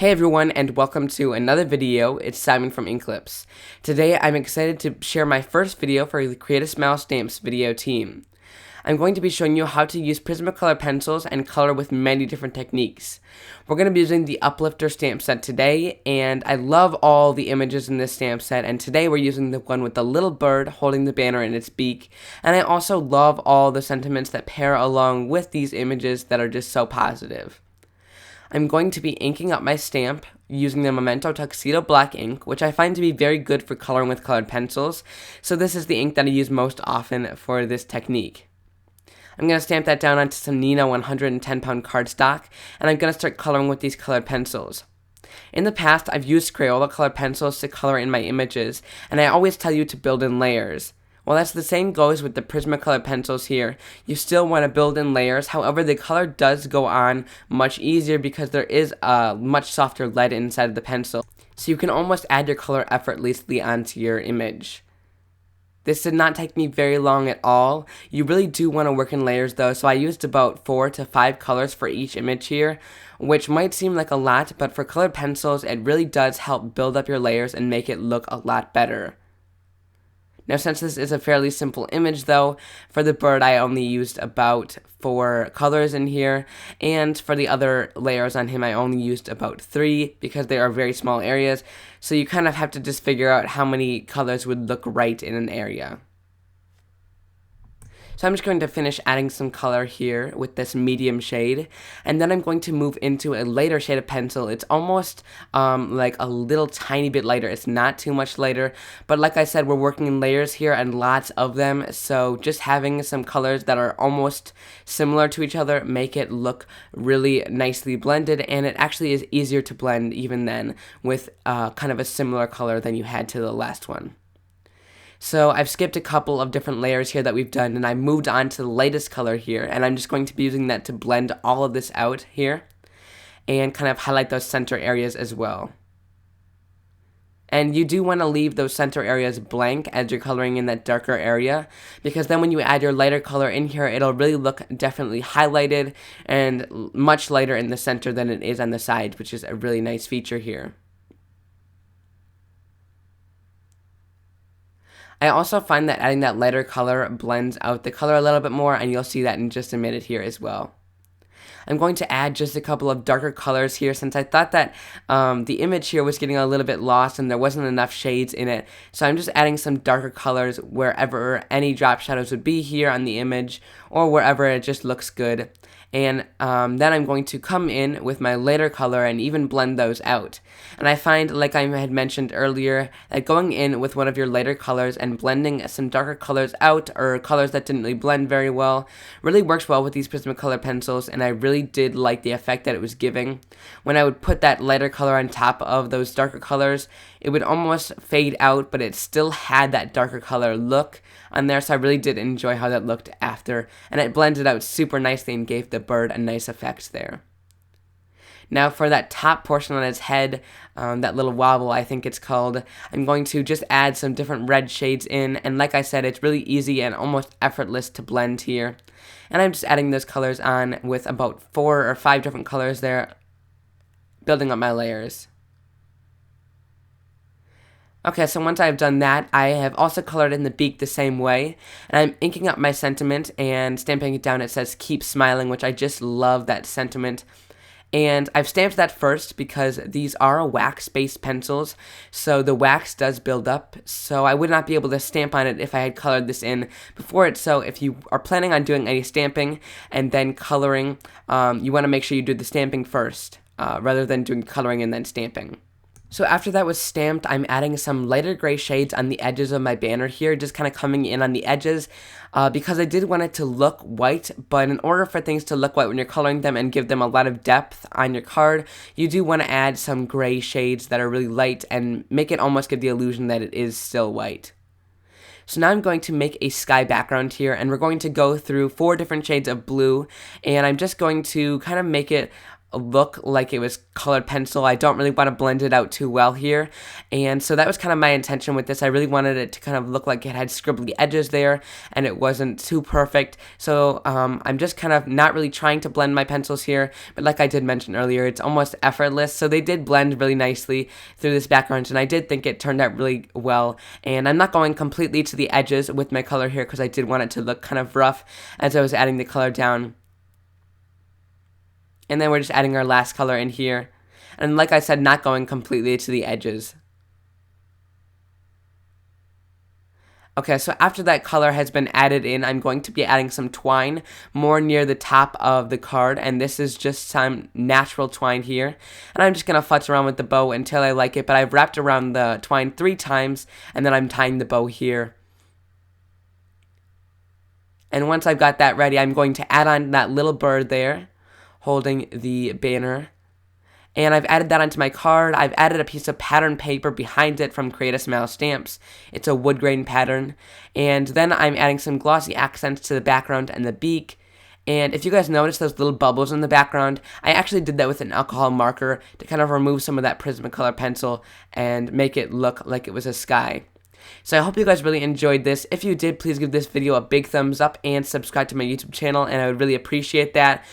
Hey everyone, and welcome to another video. It's Simon from Inklips. Today I'm excited to share my first video for the Create a Smile Stamps video team. I'm going to be showing you how to use Prismacolor pencils and color with many different techniques. We're going to be using the Uplifter stamp set today, and I love all the images in this stamp set, and today we're using the one with the little bird holding the banner in its beak, and I also love all the sentiments that pair along with these images that are just so positive. I'm going to be inking up my stamp using the Memento Tuxedo Black ink, which I find to be very good for coloring with colored pencils, so this is the ink that I use most often for this technique. I'm going to stamp that down onto some Nina 110-pound cardstock, and I'm going to start coloring with these colored pencils. In the past, I've used Crayola colored pencils to color in my images, and I always tell you to build in layers. Well, that's the same goes with the Prismacolor pencils here. You still want to build in layers, however, the color does go on much easier because there is a much softer lead inside of the pencil. So you can almost add your color effortlessly onto your image. This did not take me very long at all. You really do want to work in layers though, so I used about 4 to 5 colors for each image here, which might seem like a lot, but for colored pencils, it really does help build up your layers and make it look a lot better. Now, since this is a fairly simple image though, for the bird I only used about 4 colors in here, and for the other layers on him I only used about 3 because they are very small areas, so you kind of have to just figure out how many colors would look right in an area. So I'm just going to finish adding some color here with this medium shade, and then I'm going to move into a lighter shade of pencil. It's almost like a little tiny bit lighter. It's not too much lighter, but like I said, we're working in layers here and lots of them, so just having some colors that are almost similar to each other make it look really nicely blended, and it actually is easier to blend even then with kind of a similar color than you had to the last one. So I've skipped a couple of different layers here that we've done, and I moved on to the lightest color here, and I'm just going to be using that to blend all of this out here and kind of highlight those center areas as well. And you do want to leave those center areas blank as you're coloring in that darker area, because then when you add your lighter color in here, it'll really look definitely highlighted and much lighter in the center than it is on the side, which is a really nice feature here. I also find that adding that lighter color blends out the color a little bit more, and you'll see that in just a minute here as well. I'm going to add just a couple of darker colors here since I thought that the image here was getting a little bit lost and there wasn't enough shades in it. So I'm just adding some darker colors wherever any drop shadows would be here on the image or wherever it just looks good. And then I'm going to come in with my lighter color and even blend those out. And I find, like I had mentioned earlier, that going in with one of your lighter colors and blending some darker colors out, or colors that didn't really blend very well, really works well with these Prismacolor pencils, and I really did like the effect that it was giving. When I would put that lighter color on top of those darker colors, it would almost fade out, but it still had that darker color look on there, so I really did enjoy how that looked after, and it blended out super nicely and gave the bird a nice effect there. Now for that top portion on its head, that little wobble I think it's called, I'm going to just add some different red shades in, and like I said, it's really easy and almost effortless to blend here. And I'm just adding those colors on with about 4 or 5 different colors there, building up my layers. Okay, so once I've done that, I have also colored in the beak the same way, and I'm inking up my sentiment and stamping it down. It says keep smiling, which I just love that sentiment. And I've stamped that first because these are wax-based pencils, so the wax does build up, so I would not be able to stamp on it if I had colored this in before it. So if you are planning on doing any stamping and then coloring, you want to make sure you do the stamping first, rather than doing coloring and then stamping. So after that was stamped, I'm adding some lighter gray shades on the edges of my banner here, just kind of coming in on the edges, because I did want it to look white, but in order for things to look white when you're coloring them and give them a lot of depth on your card, you do want to add some gray shades that are really light and make it almost give the illusion that it is still white. So now I'm going to make a sky background here, and we're going to go through 4 different shades of blue, and I'm just going to kind of make it look like it was colored pencil. I don't really want to blend it out too well here, and so that was kind of my intention with this. I really wanted it to kind of look like it had scribbly edges there, and it wasn't too perfect. So I'm just kind of not really trying to blend my pencils here, but like I did mention earlier, it's almost effortless. So they did blend really nicely through this background, and I did think it turned out really well. And I'm not going completely to the edges with my color here because I did want it to look kind of rough as I was adding the color down. And then we're just adding our last color in here. And like I said, not going completely to the edges. Okay, so after that color has been added in, I'm going to be adding some twine more near the top of the card. And this is just some natural twine here. And I'm just going to futz around with the bow until I like it. But I've wrapped around the twine 3 times, and then I'm tying the bow here. And once I've got that ready, I'm going to add on that little bird there, holding the banner. And I've added that onto my card. I've added a piece of pattern paper behind it from Create a Smile Stamps. It's a wood grain pattern. And then I'm adding some glossy accents to the background and the beak. And if you guys notice those little bubbles in the background, I actually did that with an alcohol marker to kind of remove some of that Prismacolor pencil and make it look like it was a sky. So I hope you guys really enjoyed this. If you did, please give this video a big thumbs up and subscribe to my YouTube channel, and I would really appreciate that.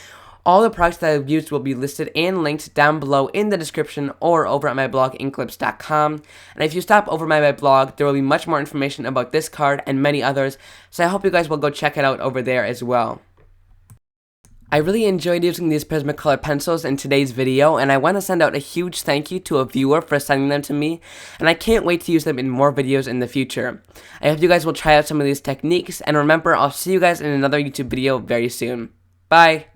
All the products that I've used will be listed and linked down below in the description or over at my blog, inklips.com. And if you stop over my blog, there will be much more information about this card and many others, so I hope you guys will go check it out over there as well. I really enjoyed using these Prismacolor pencils in today's video, and I want to send out a huge thank you to a viewer for sending them to me, and I can't wait to use them in more videos in the future. I hope you guys will try out some of these techniques, and remember, I'll see you guys in another YouTube video very soon. Bye!